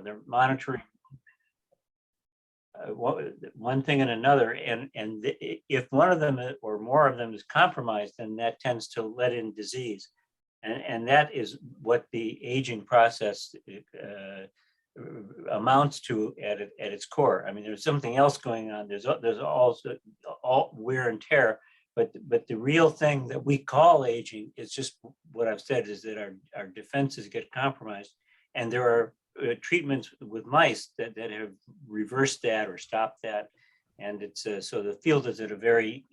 they're monitoring one thing and another, and if one of them or more of them is compromised, then that tends to let in disease, and that is what the aging process amounts to at its core. I mean, there's something else going on. There's also all wear and tear, but the real thing that we call aging is just what I've said, is that our defenses get compromised, and there are treatments with mice that have reversed that or stopped that, and it's so the field is at a very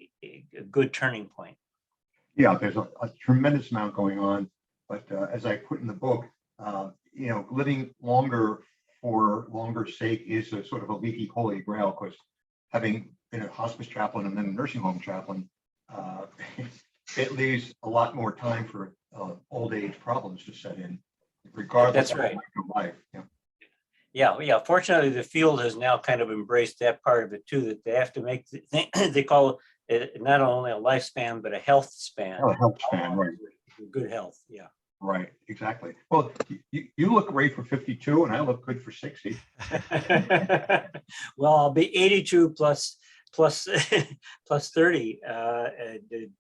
good turning point. Yeah, there's a tremendous amount going on, but as I put in the book, living longer for longer's sake is a sort of a leaky holy grail, because having been a hospice chaplain and then a nursing home chaplain, it leaves a lot more time for old age problems to set in, regardless. That's right. Of life. Yeah. Fortunately, the field has now kind of embraced that part of it too, that they have to make they call it not only a lifespan but a health span. Oh, a health span, right? Good health, yeah. Right, exactly. Well, you look great for 52, and I look good for 60. Well, I'll be 82 plus 30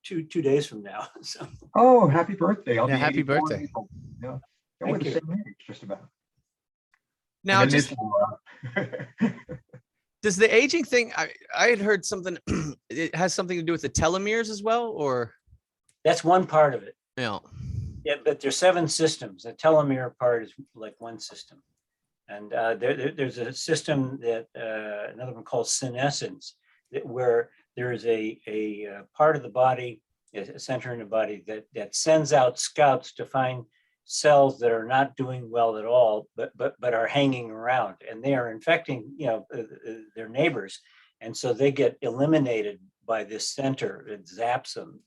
2 days from now. So. Oh, happy birthday! I'll be happy birthday. Yeah, we're the same age, just about. Now, just does the aging thing? I had heard something. It has something to do with the telomeres as well, or that's one part of it. Yeah. Yeah, but there's 7 systems. The telomere part is like one system, and there's a system that another one called senescence, where there is a part of the body, a center in the body that sends out scouts to find cells that are not doing well at all, but are hanging around, and they are infecting their neighbors, and so they get eliminated by this center. It zaps them,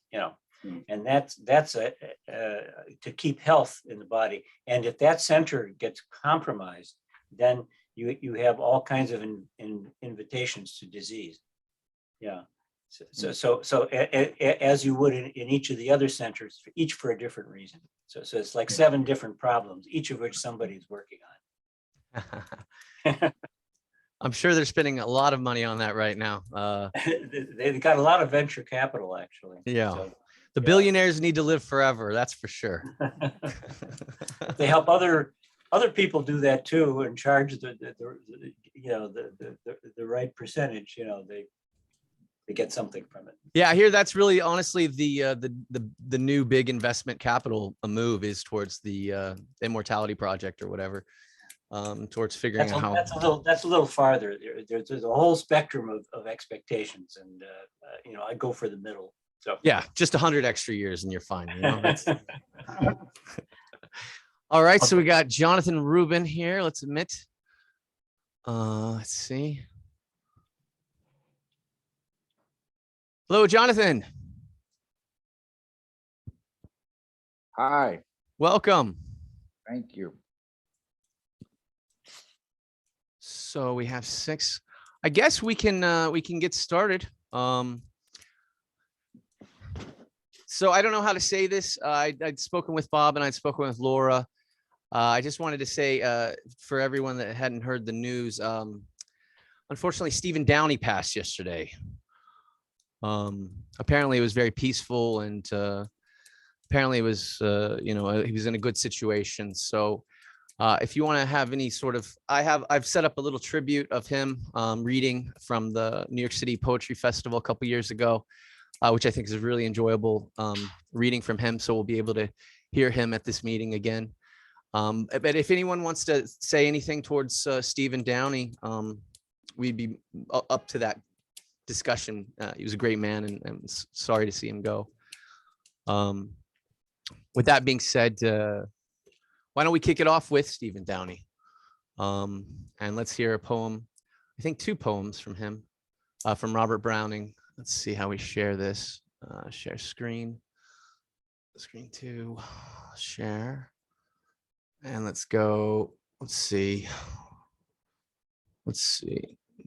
and that's to keep health in the body. And if that center gets compromised, then you have all kinds of invitations to disease. Yeah. So as you would in each of the other centers, each for a different reason. So it's like 7 different problems, each of which somebody's working on. I'm sure they're spending a lot of money on that right now. They've got a lot of venture capital, actually. Yeah. So, the billionaires need to live forever. That's for sure. They help other people do that too, and charge the right percentage. They get something from it. Yeah, I hear that's really honestly the new big investment capital move is towards the Immortality Project or whatever. Towards figuring out how that's a little farther. There's a whole spectrum of expectations, and I go for the middle. So yeah, just 100 extra years and you're fine. All right, so we got Jonathan Rubin here. Let's admit. Let's see. Hello, Jonathan. Hi. Welcome. Thank you. So we have 6. I guess we can get started. So I don't know how to say this. I'd spoken with Bob and I'd spoken with Laura. I just wanted to say for everyone that hadn't heard the news, unfortunately, Stephen Downey passed yesterday. Apparently it was very peaceful, and apparently it was, he was in a good situation. So if you want to have any sort of, I've set up a little tribute of him reading from the New York City Poetry Festival a couple years ago, which I think is really enjoyable reading from him. So we'll be able to hear him at this meeting again. But if anyone wants to say anything towards Stephen Downey, we'd be up to that discussion. He was a great man, and I'm sorry to see him go. With that being said, why don't we kick it off with Stephen Downey? And let's hear a poem, I think 2 poems from him, from Robert Browning. Let's see how we share this. Share screen. Screen 2, share. And let's go. Let's see.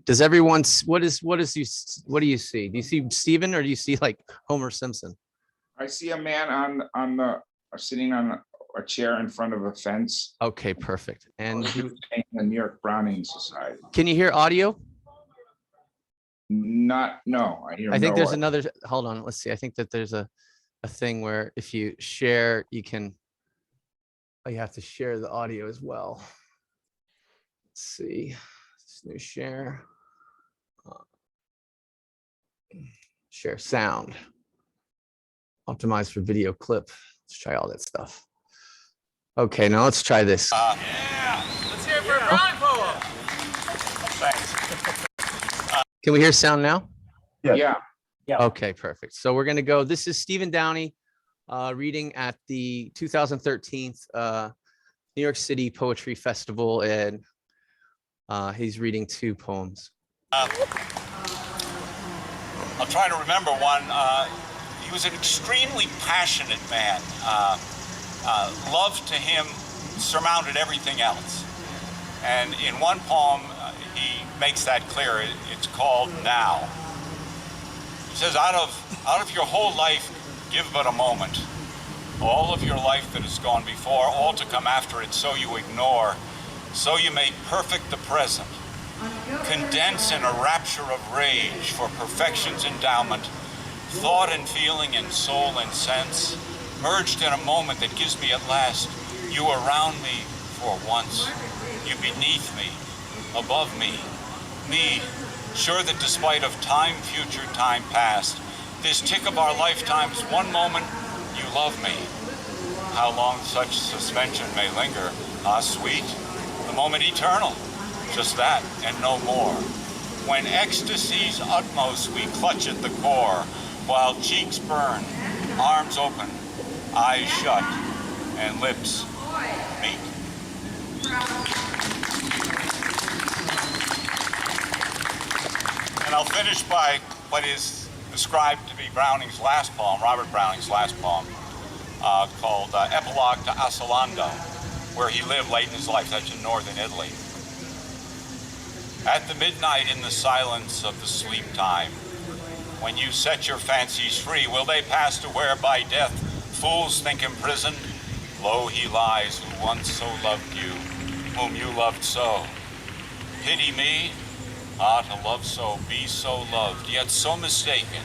Does everyone, what do you see? Do you see Stephen, or do you see like Homer Simpson? I see a man on the sitting on a chair in front of a fence. Okay, perfect. And He was saying the New York Browning Society. can you hear audio? No, I hear I think no there's audio. another, hold on, let's see. I think that there's a thing where if you share, you can, oh, you have to share the audio as well. Let's see, this new share. Share sound. Optimize for video clip. Let's try all that stuff. Okay, now let's try this. Yeah, let's hear it for a Browning poem. Can we hear sound now? Yeah, Okay, perfect. So we're going to go. This is Stephen Downey reading at the 2013 New York City Poetry Festival, and he's reading 2 poems. I'll try to remember one. He was an extremely passionate man. Love to him surmounted everything else. And in one poem, he makes that clear. It's called Now. He says, out of your whole life, give but a moment. All of your life that has gone before, all to come after it, so you ignore. So you make perfect the present. Condense in a rapture of rage for perfection's endowment, thought and feeling and soul and sense, merged in a moment that gives me at last, you around me for once, you beneath me, above me, sure that despite of time future, time past, this tick of our lifetimes, one moment, you love me. How long such suspension may linger, ah sweet, the moment eternal, just that and no more. When ecstasy's utmost we clutch at the core, while cheeks burn, arms open, eyes shut, and lips meet. And I'll finish by what is described to be Browning's last poem, Robert Browning's last poem, called Epilogue to Asolando, where he lived late in his life. That's in northern Italy. At the midnight in the silence of the sleep time, when you set your fancies free, will they pass to where by death fools think imprisoned? Lo, he lies who once so loved you, whom you loved so. Pity me? Ah, to love so, be so loved, yet so mistaken.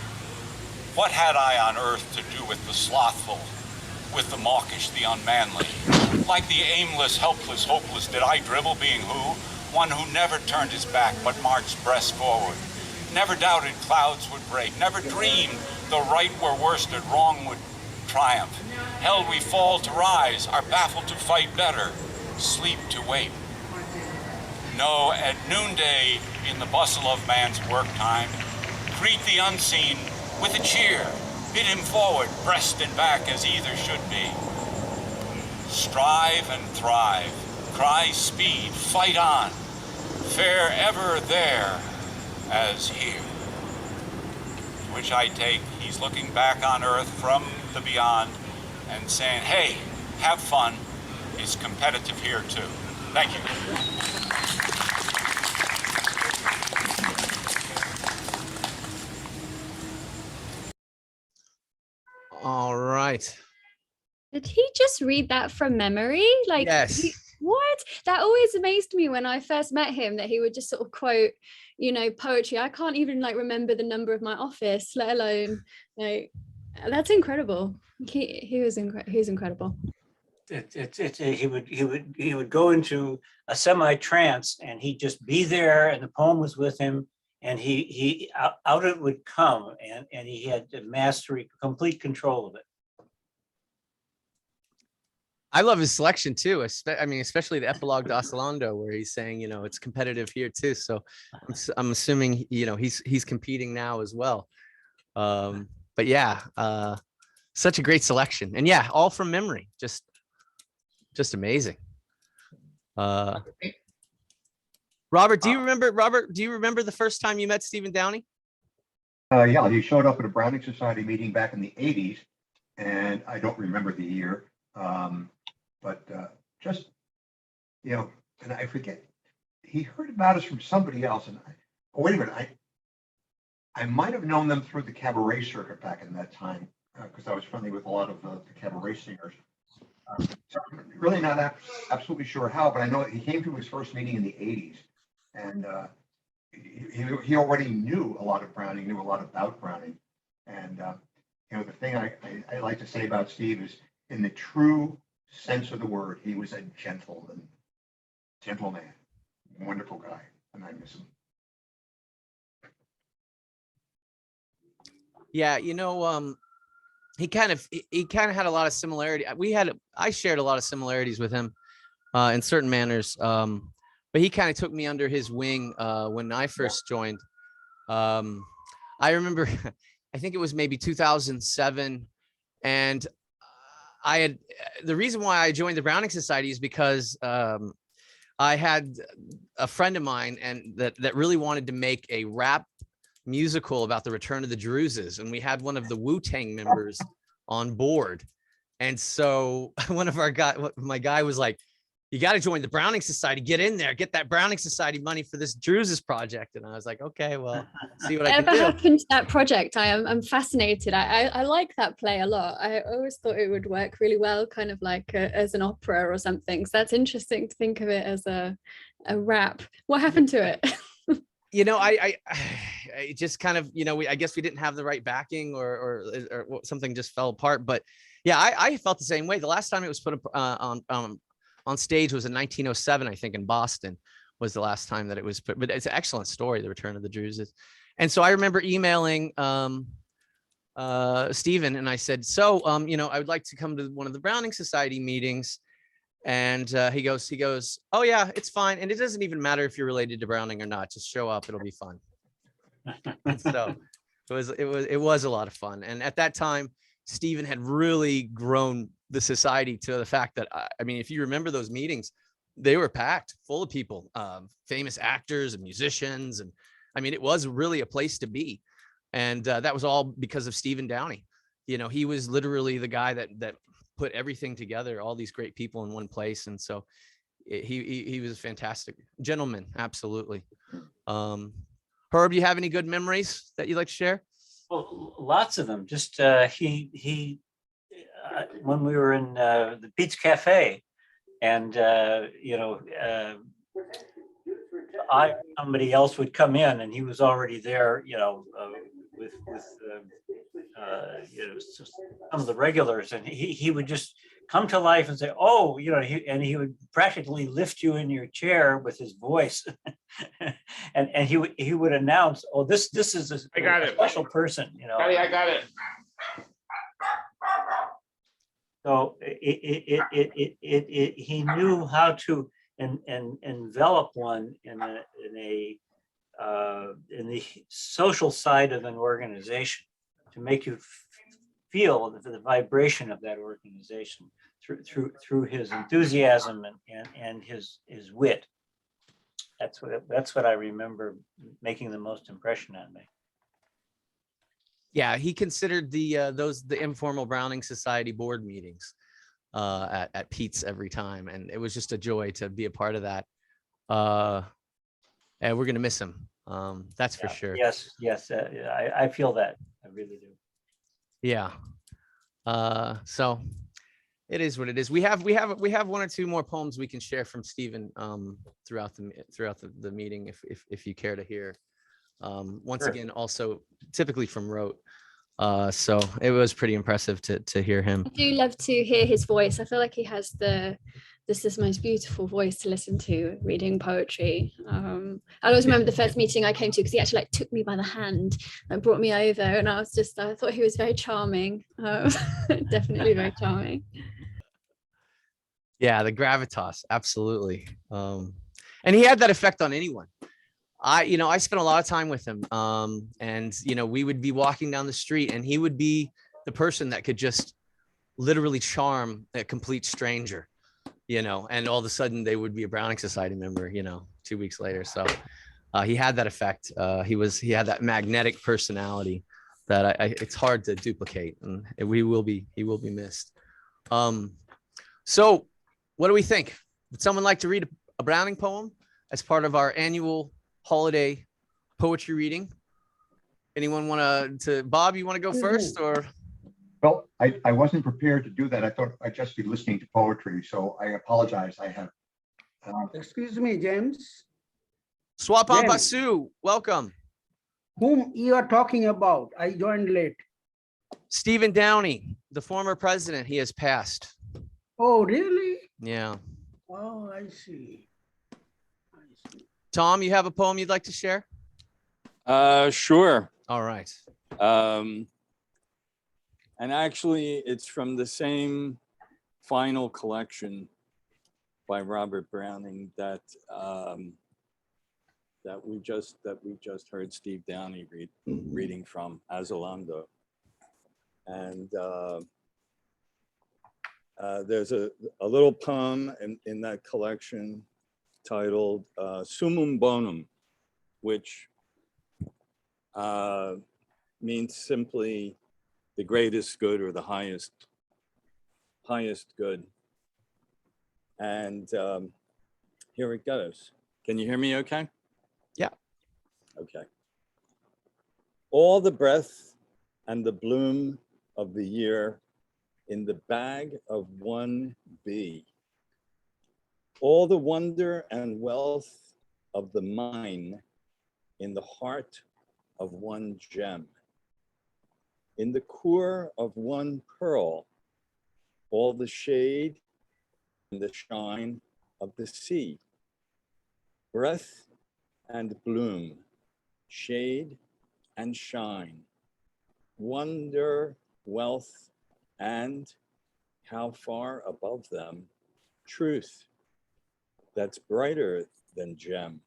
What had I on earth to do with the slothful, with the mawkish, the unmanly? Like the aimless, helpless, hopeless, did I dribble being who? One who never turned his back, but marched breast forward. Never doubted clouds would break, never dreamed the right were worsted, wrong would triumph. Held we fall to rise, are baffled to fight better, sleep to wait. No, at noonday, in the bustle of man's work time, greet the unseen with a cheer, bid him forward, breast and back as either should be. Strive and thrive, cry speed, fight on, fare ever there as here. Which I take, he's looking back on earth from the beyond and saying, hey, have fun, it's competitive here too. Thank you. All right. Did he just read that from memory? Like, Yes. what? That always amazed me when I first met him, that he would just sort of quote, poetry. I can't even remember the number of my office, let alone that's incredible. He's incredible. He would go into a semi-trance and he'd just be there and the poem was with him and he out it would come and he had mastery, complete control of it. I love his selection too. Especially the epilogue to Asolando, where he's saying, it's competitive here too. So I'm assuming, he's competing now as well. But yeah, such a great selection, and yeah, all from memory. Just amazing. Robert, do you remember the first time you met Stephen Downey? Yeah, he showed up at a Browning Society meeting back in the 80s, and I don't remember the year. But just, and I forget, he heard about us from somebody else. And wait a minute, I might have known them through the cabaret circuit back in that time, because I was friendly with a lot of the cabaret singers. So I'm really not absolutely sure how, but I know he came to his first meeting in the 80s, and he already knew a lot of Browning, knew a lot about Browning. And the thing I like to say about Steve is, in the true sense of the word, he was a gentleman, wonderful guy, and I miss him. Yeah, he kind of had a lot of similarity. I shared a lot of similarities with him in certain manners. But he kind of took me under his wing when I first joined. I remember, I think it was maybe 2007, and the reason why I joined the Browning Society is because I had a friend of mine and that really wanted to make a rap musical about the return of the Druzes, and we had one of the Wu-Tang members on board. And so my guy was like, you got to join the Browning Society, get in there, get that Browning Society money for this Druzes project. And I was like, okay, well, see what I can Whatever do. happened to that project? I'm fascinated. I like that play a lot. I always thought it would work really well, kind of like as an opera or something. So that's interesting to think of it as a rap. What happened to it? I just kind of, I guess we didn't have the right backing or something just fell apart. But yeah, I felt the same way. The last time it was put up on stage was in 1907, I think, in Boston was the last time that it was put. But it's an excellent story, The Return of the Druzes. And so I remember emailing Stephen, and I said, so, I would like to come to one of the Browning Society meetings. And he goes, oh yeah, it's fine. And it doesn't even matter if you're related to Browning or not, just show up, it'll be fun. And so it was a lot of fun. And at that time, Stephen had really grown the society to the fact that, I mean, if you remember those meetings, they were packed full of people, famous actors and musicians. And I mean, it was really a place to be. And that was all because of Stephen Downey. He was literally the guy that put everything together, all these great people in one place. And so he was a fantastic gentleman. Absolutely. Herb, do you have any good memories that you'd like to share? Well, lots of them. Just he when we were in the Pete's Cafe, and somebody else would come in, and he was already there, with some of the regulars, and he would just come to life and say, oh, he would practically lift you in your chair with his voice. and he would announce, oh, this is a special person, Daddy, I got it. So he knew how to envelop one in the social side of an organization, to make you feel the vibration of that organization through his enthusiasm and his wit. That's what I remember making the most impression on me. Yeah, he considered the informal Browning Society board meetings at Pete's every time, and it was just a joy to be a part of that. And we're gonna miss him. That's for sure. Yes, I feel that. I really do. Yeah. So it is what it is. We have one or two more poems we can share from Stephen throughout the meeting if you care to hear. Once Sure. Again, also typically from rote. So it was pretty impressive to hear him. I do love to hear his voice. I feel like he has this most beautiful voice to listen to reading poetry. I always remember the first meeting I came to, because he actually took me by the hand and brought me over, and I thought he was very charming. Definitely very charming. Yeah, the gravitas, absolutely. And he had that effect on anyone. I spent a lot of time with him, and we would be walking down the street, and he would be the person that could just literally charm a complete stranger, and all of a sudden they would be a Browning Society member, 2 weeks later. So he had that effect. He had that magnetic personality that it's hard to duplicate, and he will be missed. So what do we think? Would someone like to read a Browning poem as part of our annual holiday poetry reading? Anyone want to Bob, you want to go first, or? Well, I wasn't prepared to do that. I thought I'd just be listening to poetry, so I apologize. I have. Excuse me, James, Swapan James. Basu, welcome. whom you are talking about? I joined late. Stephen Downey, the former president, he has passed. Oh, really? Yeah. Oh, I see. I see. Tom, you have a poem you'd like to share? Sure. All right. And actually, it's from the same final collection by Robert Browning that that we just heard Steve Downey reading from Azalando. And there's a little poem in that collection titled Summum Bonum, which means simply the greatest good or the highest good. And here it goes. Can you hear me okay? Yeah. Okay. All the breath and the bloom of the year in the bag of one bee. All the wonder and wealth of the mine in the heart of one gem. In the core of one pearl, all the shade and the shine of the sea. Breath and bloom, shade and shine, wonder, wealth, and how far above them, truth that's brighter than gem,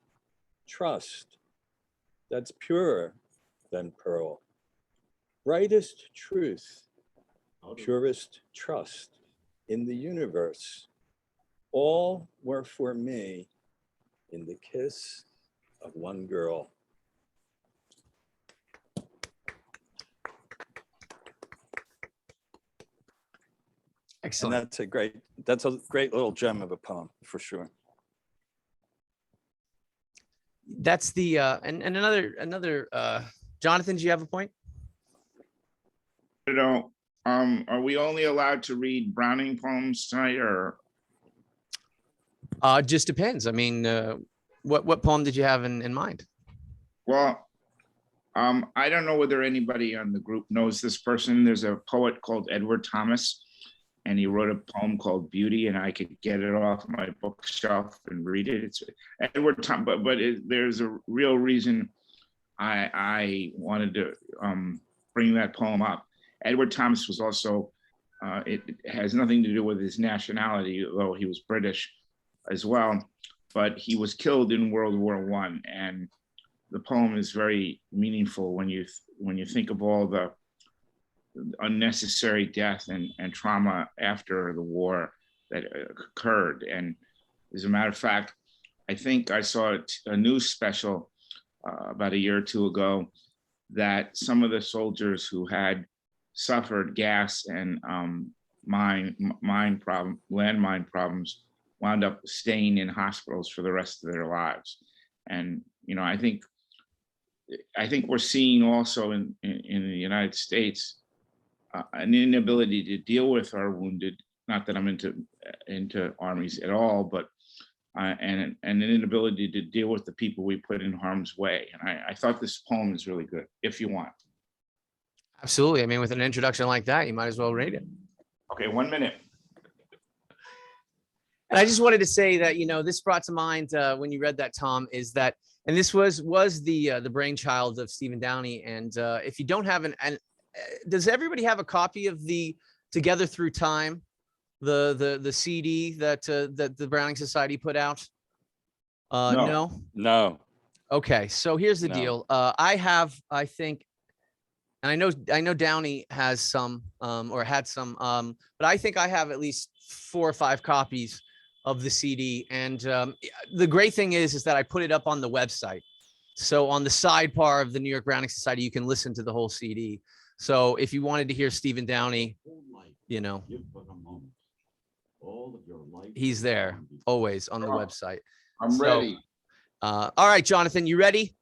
trust that's purer than pearl, brightest truth, purest trust in the universe. All were for me in the kiss of one girl. Excellent. And that's a great little gem of a poem for sure. That's the and another Jonathan, do you have a point? You know, are we only allowed to read Browning poems tonight, or? Just depends. I mean, what poem did you have in mind? Well, I don't know whether anybody on the group knows this person. There's a poet called Edward Thomas, and he wrote a poem called Beauty, and I could get it off my bookshelf and read it. It's Edward Thomas, but there's a real reason I wanted to bring that poem up. Edward Thomas was also, it has nothing to do with his nationality, though he was British as well, but he was killed in World War I, and the poem is very meaningful when you think of all the unnecessary death and trauma after the war that occurred. And as a matter of fact, I think I saw a news special about a year or two ago that some of the soldiers who had suffered gas and landmine problems wound up staying in hospitals for the rest of their lives. And you know, I think we're seeing also in the United States an inability to deal with our wounded. Not that I'm into armies at all, but and an inability to deal with the people we put in harm's way. And I thought this poem is really good. If you want. Absolutely. I mean, with an introduction like that, you might as well read it. Okay, 1 minute. And I just wanted to say that, you know, this brought to mind when you read that, Tom, is that, and this was the brainchild of Stephen Downey. And if you don't have does everybody have a copy of the Together Through Time, the CD that the Browning Society put out? No. No. Okay, so here's the No. deal. I think, and I know Downey has some or had some, but I think I have at least 4 or 5 copies of the CD. And the great thing is that I put it up on the website. So on the sidebar of the New York Browning Society, you can listen to the whole CD. So if you wanted to hear Stephen Downey, you know, he's there always on the website. I'm ready. All right, Jonathan, you ready?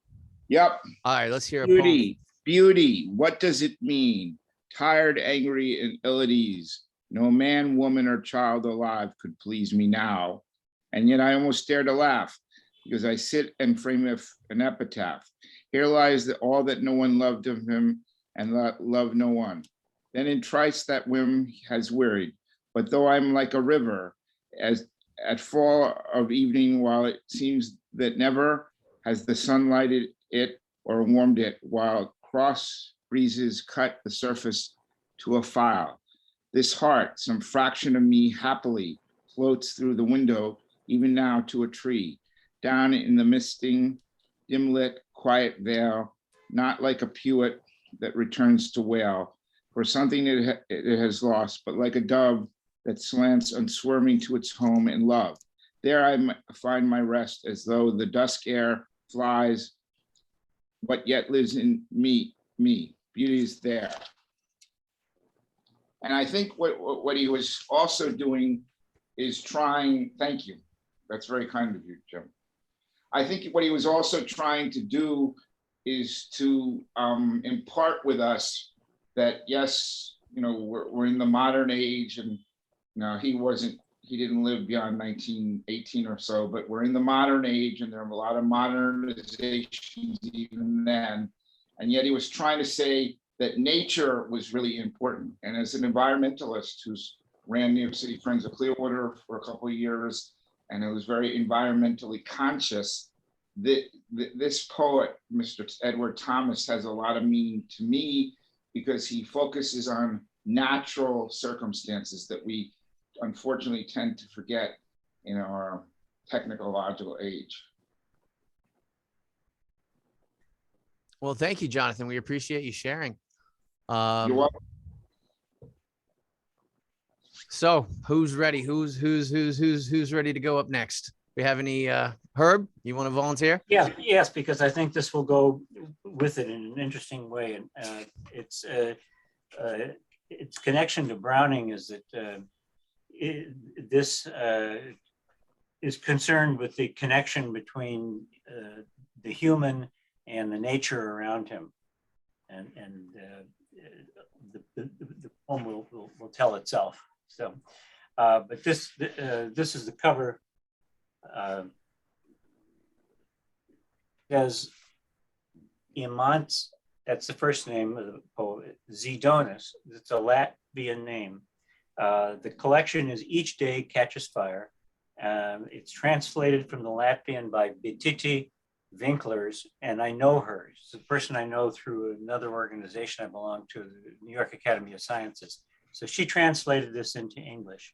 Yep. All right, let's hear a poem. Beauty, what does it mean tired, angry, and ill at ease. No man, woman, or child alive could please me now. And yet I almost dare to laugh, because I sit and frame an epitaph. Here lies all that no one loved of him, and loved no one. Then in trice that whim has wearied, but though I'm like a river, as at fall of evening, while it seems that never has the sun lighted it or warmed it, while cross breezes cut the surface to a file. This heart, some fraction of me happily, floats through the window, even now to a tree, down in the misting, dim-lit, quiet vale, not like a pewit that returns to wail for something it has lost, but like a dove that slants unswerving to its home in love. There I find my rest, as though the dusk air flies, but yet lives in me. Beauty is there. And I think what he was also doing is trying, thank you. That's very kind of you, Jim. I think what he was also trying to do is to impart with us that, yes, you know, we're in the modern age, and you know, he didn't live beyond 1918 or so, but we're in the modern age, and there are a lot of modernizations even then. And yet he was trying to say that nature was really important. And as an environmentalist who's ran New York City Friends of Clearwater for a couple of years, and who was very environmentally conscious, this poet, Mr. Edward Thomas, has a lot of meaning to me, because he focuses on natural circumstances that we unfortunately tend to forget in our technological age. Well, thank you, Jonathan. We appreciate you sharing. You're welcome. So who's ready? Who's ready to go up next? We have any, Herb, you want to volunteer? Yeah, yes, because I think this will go with it in an interesting way. And its connection to Browning is that this is concerned with the connection between the human and the nature around him. And the poem will tell itself. So, but this is the cover. Says Imants, that's the first name of the poet, Zidonis, it's a Latvian name. The collection is Each Day Catches Fire. It's translated from the Latvian by Bititi Vinklers, and I know her. She's a person I know through another organization I belong to, the New York Academy of Sciences. So she translated this into English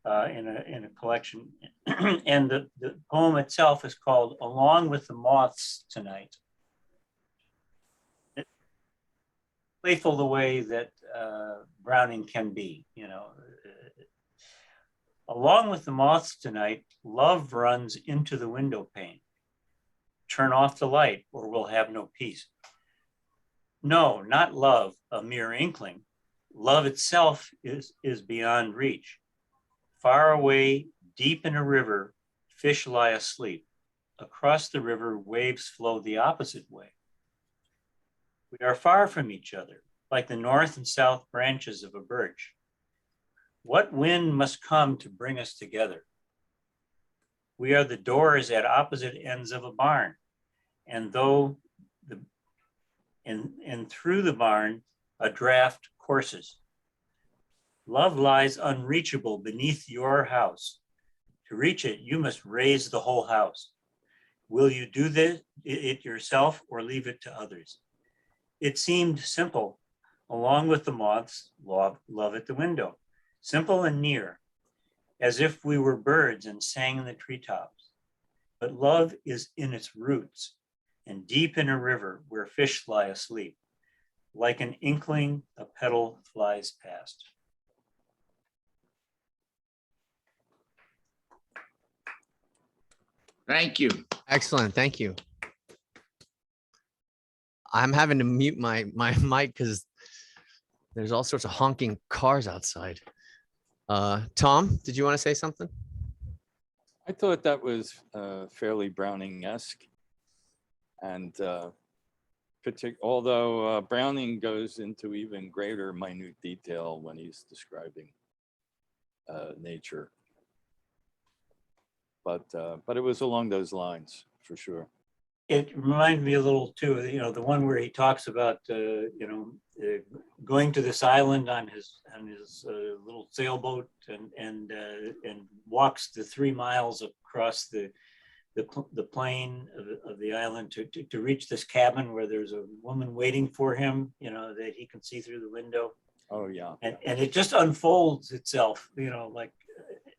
in a collection. And the poem itself is called Along with the Moths Tonight. It's playful the way that Browning can be, you know. Along with the moths tonight, love runs into the window pane. Turn off the light or we'll have no peace. No, not love, a mere inkling. Love itself is beyond reach. Far away, deep in a river, fish lie asleep. Across the river, waves flow the opposite way. We are far from each other, like the north and south branches of a birch. What wind must come to bring us together? We are the doors at opposite ends of a barn, and through the barn, a draft courses. Love lies unreachable beneath your house. To reach it, you must raise the whole house. Will you do it yourself or leave it to others? It seemed simple, along with the moths, love at the window. Simple and near, as if we were birds and sang in the treetops. But love is in its roots and deep in a river where fish lie asleep. Like an inkling, a petal flies past. Thank you. Excellent. Thank you. I'm having to mute my mic because there's all sorts of honking cars outside. Tom, did you want to say something? I thought that was fairly Browning-esque and although Browning goes into even greater minute detail when he's describing nature. But it was along those lines for sure. It reminded me a little too, the one where he talks about, going to this island on his little sailboat and walks the 3 miles across the plain of the island to reach this cabin where there's a woman waiting for him, that he can see through the window. Oh yeah. And it just unfolds itself, like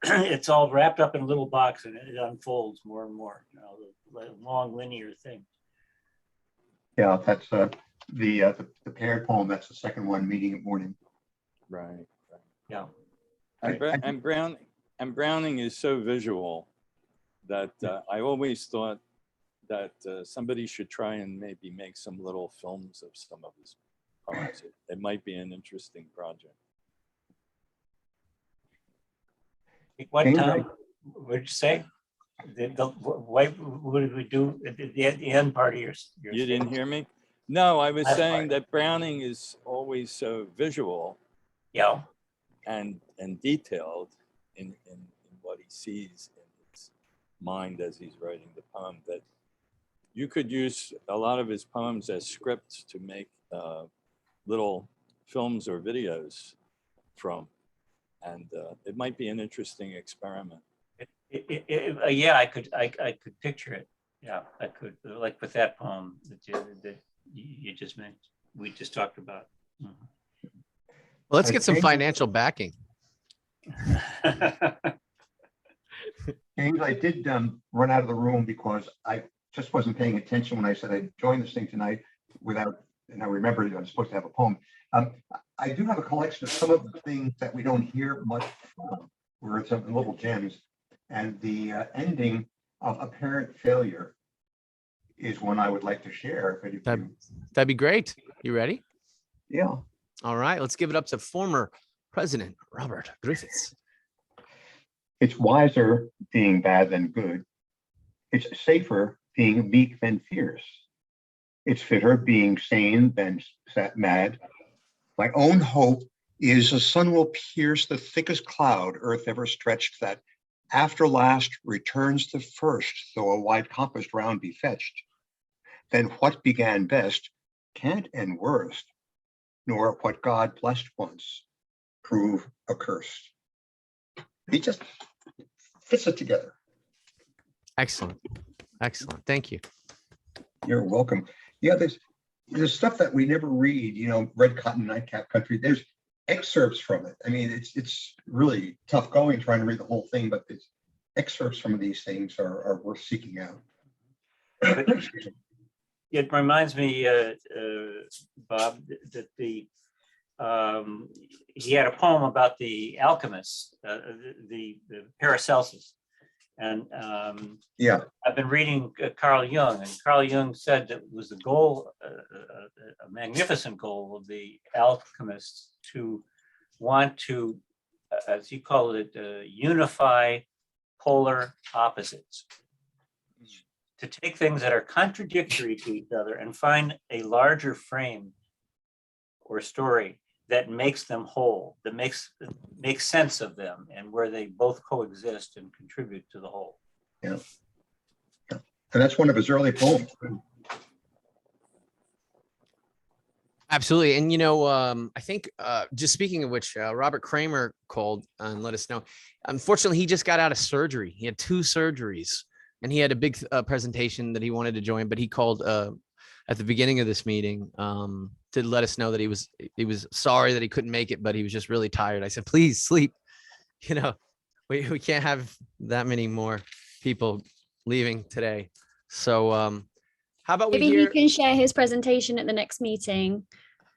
it's all wrapped up in a little box and it unfolds more and more, the long linear thing. Yeah, that's the paired poem. That's the second one, Meeting at Morning. Right. Yeah. And Browning is so visual that I always thought that somebody should try and maybe make some little films of some of his poems. It might be an interesting project. What time? What did you say? What did we do at the end part of your You didn't hear me? No, I was Last saying part. that Browning is always so visual Yeah. and detailed in what he sees in his mind as he's writing the poem, that you could use a lot of his poems as scripts to make little films or videos from, and it might be an interesting experiment. Yeah, I could picture it. Yeah, I could, like with that poem that you just mentioned, we just talked about. Well, let's get some financial backing. James, I did run out of the room because I just wasn't paying attention when I said I joined this thing tonight without, and I remembered I'm supposed to have a poem. I do have a collection of some of the things that we don't hear much from, where it's some little gems. And the ending of Apparent Failure is one I would like to share. If That'd be great. You ready? Yeah. All right, let's give it up to former President Robert Griffiths. It's wiser being bad than good. It's safer being meek than fierce. It's fitter being sane than mad. My own hope is the sun will pierce the thickest cloud earth ever stretched, that after last returns the first, though a wide compassed round be fetched. Then what began best can't end worst, nor what God blessed once prove accursed. He just fits it together. Excellent. Excellent. Thank you. You're welcome. Yeah, there's stuff that we never read, Red Cotton Nightcap Country. There's excerpts from it. I mean, it's really tough going trying to read the whole thing, but the excerpts from these things are worth seeking out. It reminds me, Bob, that he had a poem about the alchemists, the Paracelsus. And yeah, I've been reading Carl Jung, and Carl Jung said that it was the goal, a magnificent goal of the alchemists to want to, as he called it, unify polar opposites. To take things that are contradictory to each other and find a larger frame or story that makes them whole, that makes sense of them, and where they both coexist and contribute to the whole. Yeah. And that's one of his early poems. Absolutely. And, I think just speaking of which, Robert Kramer called and let us know. Unfortunately, he just got out of surgery. He had 2 surgeries and he had a big presentation that he wanted to join, but he called at the beginning of this meeting to let us know that he was sorry that he couldn't make it, but he was just really tired. I said, please sleep. We can't have that many more people leaving today. So how about Maybe we hear? he can share his presentation at the next meeting.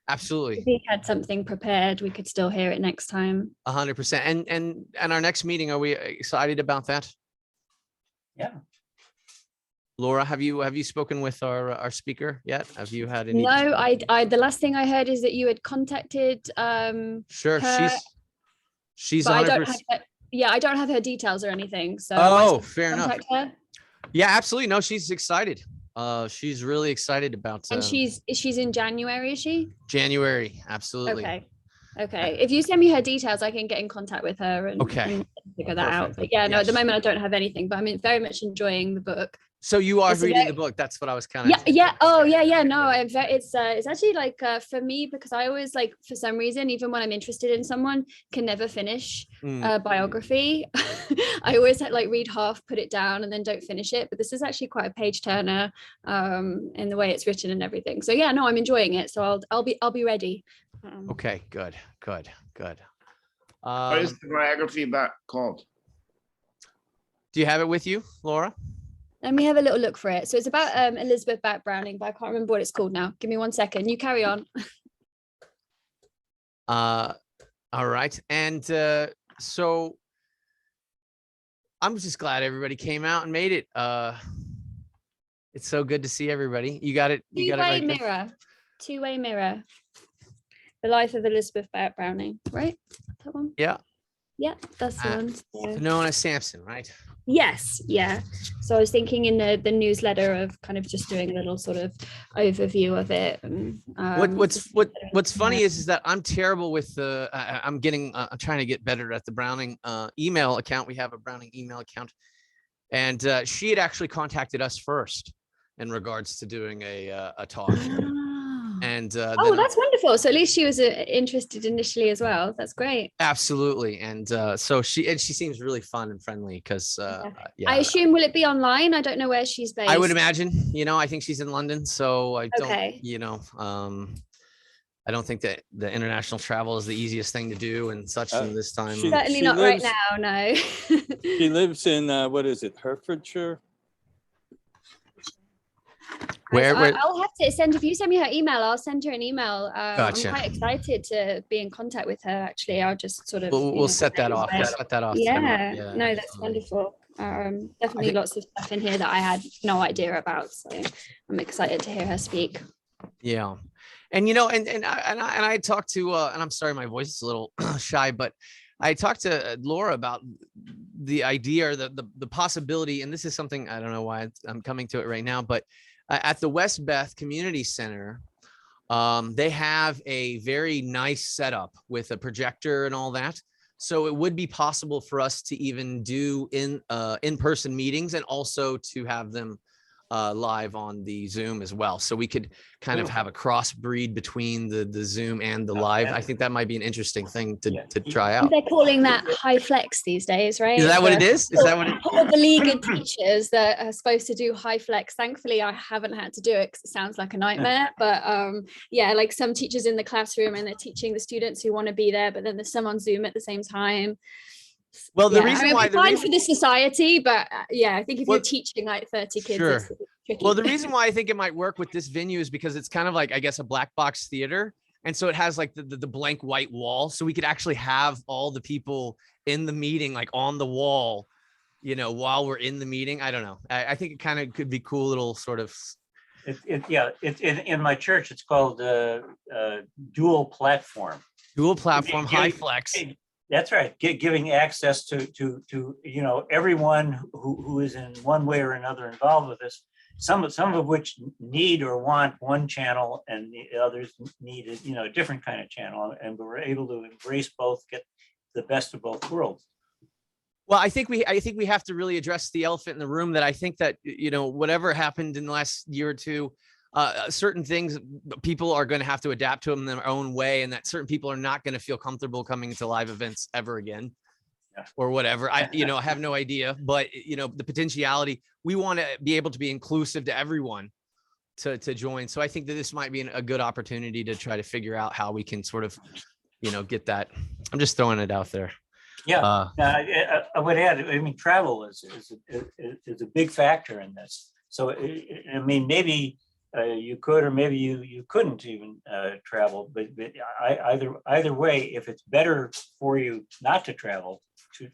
Absolutely. If he had something prepared, we could still hear it next time. 100%. And our next meeting, are we excited about that? Yeah. Laura, have you spoken with our speaker yet? Have you had any? No, I the last thing I heard is that you had contacted Sure, her, she's but I 100%. don't have I don't have her details or anything. So Oh, fair enough. contact her. Yeah, absolutely. No, she's excited. She's really excited about And she's in January, is she? January. Absolutely. Okay. Okay. If you send me her details, I can get in contact with her and figure that out. Perfect. But yeah, no, at the Yes. moment I don't have anything, but I'm very much enjoying the book. So you are It's a reading very- the book. That's what I was kind of. Yeah. Oh, yeah. No, it's actually like for me, because I always like, for some reason, even when I'm interested in someone, can never finish a biography. I always like read half, put it down, and then don't finish it. But this is actually quite a page turner in the way it's written and everything. So yeah, no, I'm enjoying it. So I'll be ready. Okay, good. What is the biography called? Do you have it with you, Laura? Let me have a little look for it. So it's about Elizabeth Bat Browning, but I can't remember what it's called now. Give me 1 second. You carry on. All right. And so I'm just glad everybody came out and made it. It's so good to see everybody. You got it. You got it Two-way right there? mirror. Two-way mirror. The life of Elizabeth Bat Browning, right? That one? Yeah. Yeah, that's the one. So- Known as Samson, right? Yes, yeah. So I was thinking in the newsletter of kind of just doing a little sort of overview of it. And What's funny is that I'm terrible with the I'm trying to get better at the Browning email account. We have a Browning email account, and she had actually contacted us first in regards to doing a talk. And oh, that's wonderful. So at least she was interested initially as well. That's great. Absolutely. And so she seems really fun and friendly because I assume, will it be online? I don't know where she's based. I would imagine, I think she's in London, so I don't, Okay. I don't think that the international travel is the easiest thing to do and such in this time. Certainly not right now, no. She lives in what is it, Hertfordshire? Where I'll have to if you send me her email, I'll send her an email. Gotcha. I'm quite excited to be in contact with her. Actually, I'll just sort of. we'll set that off. We'll set that off. Yeah, no, that's wonderful. Definitely lots of stuff in here that I had no idea about. So I'm excited to hear her speak. Yeah, and I talked to and I'm sorry, my voice is a little shy, but I talked to Laura about the idea or the possibility, and this is something I don't know why I'm coming to it right now, but at the West Beth Community Center, they have a very nice setup with a projector and all that. So it would be possible for us to even do in-person meetings and also to have them live on the Zoom as well. So we could kind of have a crossbreed between the Zoom and the live. I think that might be an interesting thing to try out. They're calling that high flex these days, right? Is that what it is? Is that what it is? All the beleaguered teachers that are supposed to do high flex. Thankfully, I haven't had to do it because it sounds like a nightmare. But yeah, like some teachers in the classroom and they're teaching the students who want to be there, but then there's some on Zoom at the same time. Well, the reason why fine for the society, but yeah, I think if you're teaching like 30 kids, sure. it's tricky. Well, the reason why I think it might work with this venue is because it's kind of like, I guess, a black box theater. And so it has like the blank white wall. So we could actually have all the people in the meeting, like on the wall, while we're in the meeting. I don't know. I think it kind of could be cool little sort of. In my church, it's called dual platform. Dual platform, high flex. That's right. Giving access to everyone who is in one way or another involved with this. Some of which need or want one channel, and the others need a different kind of channel. And we're able to embrace both, get the best of both worlds. Well, I think we have to really address the elephant in the room. That I think that whatever happened in the last year or two. Certain things people are going to have to adapt to them in their own way, and that certain people are not going to feel comfortable coming to live events ever again, or whatever. I have no idea, but the potentiality, we want to be able to be inclusive to everyone to join. So I think that this might be a good opportunity to try to figure out how we can sort of, get that. I'm just throwing it out there. Yeah, I would add. I mean, travel is a big factor in this. So I mean, maybe. You could, or maybe you couldn't even travel, but either way, if it's better for you not to travel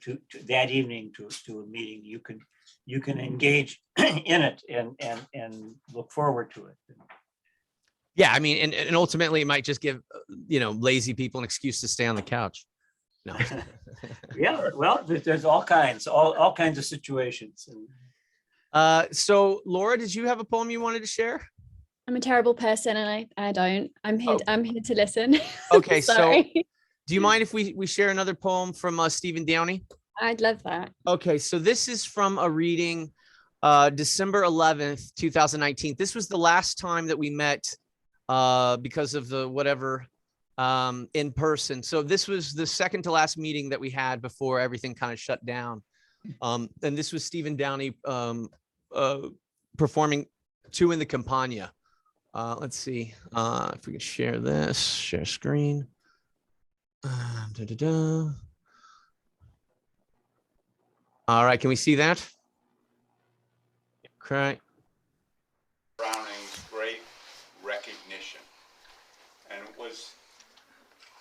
to that evening to a meeting, you can engage in it and look forward to it. Yeah, I mean, and ultimately, it might just give lazy people an excuse to stay on the couch. No. Yeah, well, there's all kinds of situations. So Laura, did you have a poem you wanted to share? I'm a terrible person and I don't. Oh. I'm here to listen. Okay, so Sorry. do you mind if we share another poem from Stephen Downey? I'd love that. Okay, so this is from a reading December 11th, 2019. This was the last time that we met because of the whatever in person. So this was the second to last meeting that we had before everything kind of shut down. And this was Stephen Downey performing Two in the Campagna. Let's see if we can share this, share screen. All right, can we see that? Okay. Browning's great recognition, and it was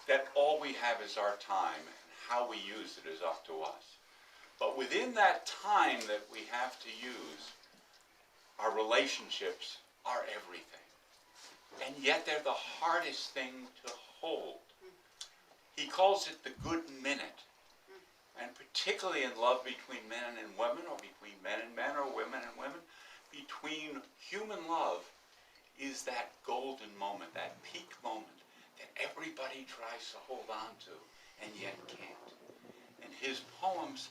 that all we have is our time, and how we use it is up to us. But within that time that we have to use, our relationships are everything. And yet they're the hardest thing to hold. He calls it the good minute. And particularly in love between men and women, or between men and men, or women and women, between human love is that golden moment, that peak moment that everybody tries to hold on to and yet can't. And his poems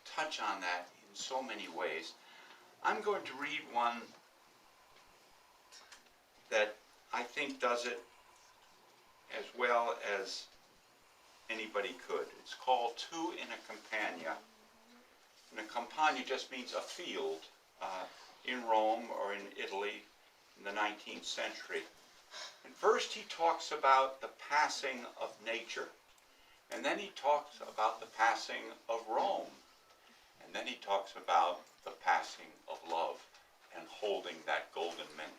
touch on that in so many ways. I'm going to read one that I think does it as well as anybody could. It's called Two in a Campagna. And a campagna just means a field in Rome or in Italy in the 19th century. And first he talks about the passing of nature. And then he talks about the passing of Rome. And then he talks about the passing of love and holding that golden minute.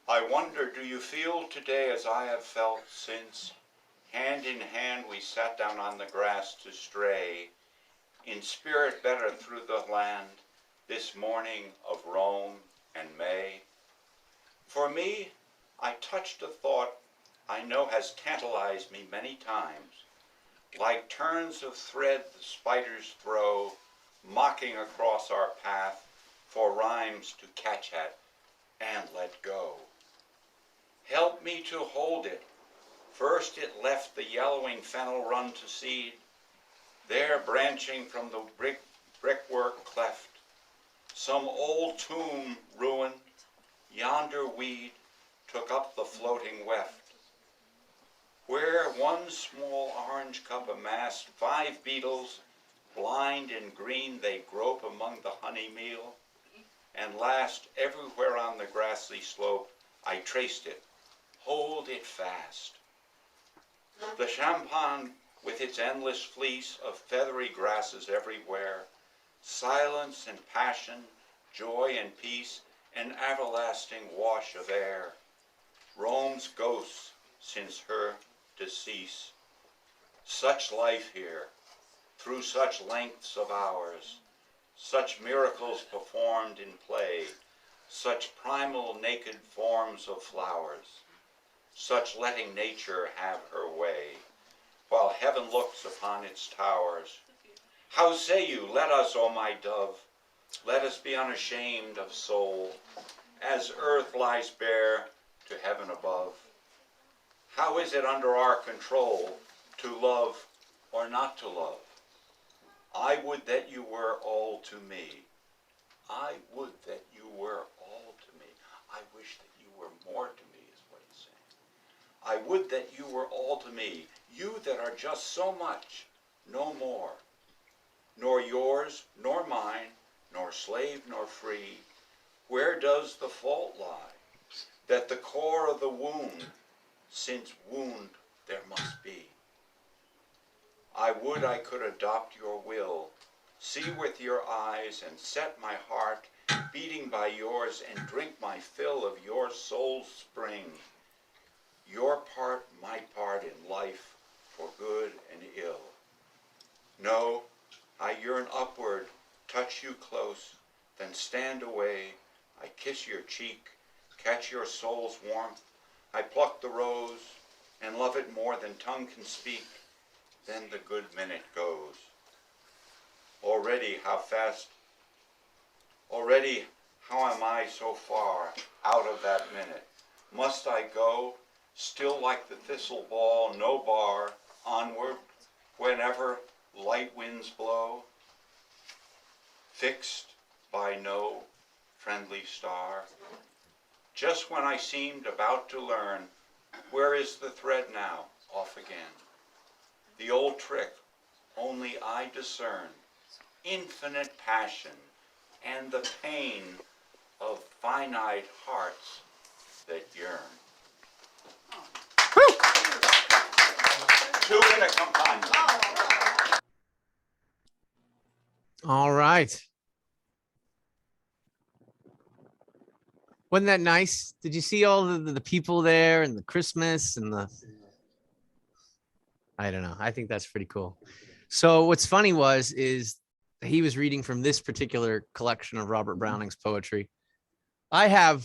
I wonder, do you feel today as I have felt since, hand in hand we sat down on the grass to stray, in spirit better through the land, this morning of Rome and May? For me, I touched a thought I know has tantalized me many times, like turns of thread the spiders throw, mocking across our path for rhymes to catch at and let go. Help me to hold it. First it left the yellowing fennel run to seed, there branching from the brickwork cleft, some old tomb ruined, yonder weed took up the floating weft. Where one small orange cup amassed 5 beetles, blind and green they grope among the honey meal, and last everywhere on the grassy slope I traced it. Hold it fast. The champagne with its endless fleece of feathery grasses everywhere, silence and passion, joy and peace, an everlasting wash of air. Rome's ghosts since her decease. Such life here, through such lengths of hours, such miracles performed in play, such primal naked forms of flowers, such letting nature have her way, while heaven looks upon its towers. How say you, let us, O my dove, let us be unashamed of soul, as earth lies bare to heaven above. How is it under our control to love or not to love? I would that you were all to me. I would that you were all to me. I wish that you were more to me, is what he's saying. I would that you were all to me, you that are just so much, no more. Nor yours, nor mine, nor slave, nor free. Where does the fault lie? That the core of the wound, since wound there must be. I would I could adopt your will, see with your eyes and set my heart beating by yours and drink my fill of your soul's spring. Your part, my part in life, for good and ill. No, I yearn upward, touch you close, then stand away. I kiss your cheek, catch your soul's warmth. I pluck the rose and love it more than tongue can speak. Then the good minute goes. Already how am I so far out of that minute? Must I go, still like the thistle ball, no bar, onward, whenever light winds blow? Fixed by no friendly star? Just when I seemed about to learn, where is the thread now? Off again. The old trick, only I discern, infinite passion and the pain of finite hearts that yearn. 2 in a companion. All right. Wasn't that nice? Did you see all the people there and the Christmas and the, I don't know. I think that's pretty cool. So what's funny is he was reading from this particular collection of Robert Browning's poetry. I have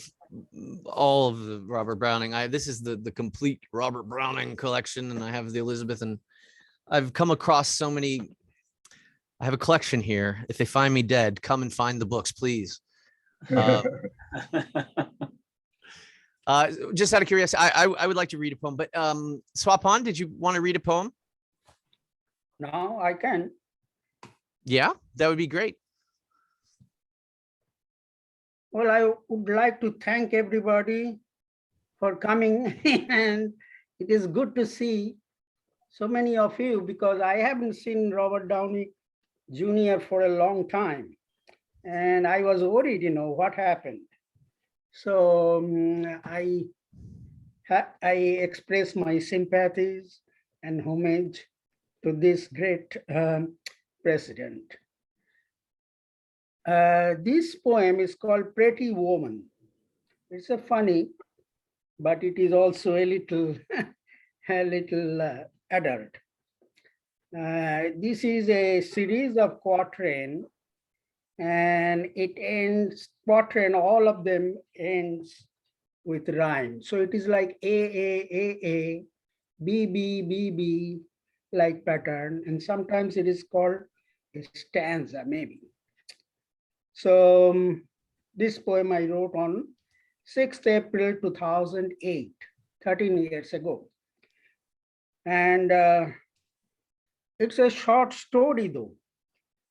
all of the Robert Browning. This is the complete Robert Browning collection, and I have the Elizabeth, and I've come across so many. I have a collection here. If they find me dead, come and find the books, please. Just out of curiosity, I would like to read a poem, but Swapan, did you want to read a poem? Now I can. Yeah, that would be great. Well, I would like to thank everybody for coming, and it is good to see so many of you because I haven't seen Robert Downey Jr. for a long time, and I was worried, what happened. So I express my sympathies and homage to this great president. This poem is called Pretty Woman. It's a funny, but it is also a little, adult. This is a series of quatrain, and it ends, quatrain, all of them ends with rhyme. So it is like A, B, B, like pattern, and sometimes it is called a stanza, maybe. So this poem I wrote on 6th April 2008, 13 years ago. And it's a short story though.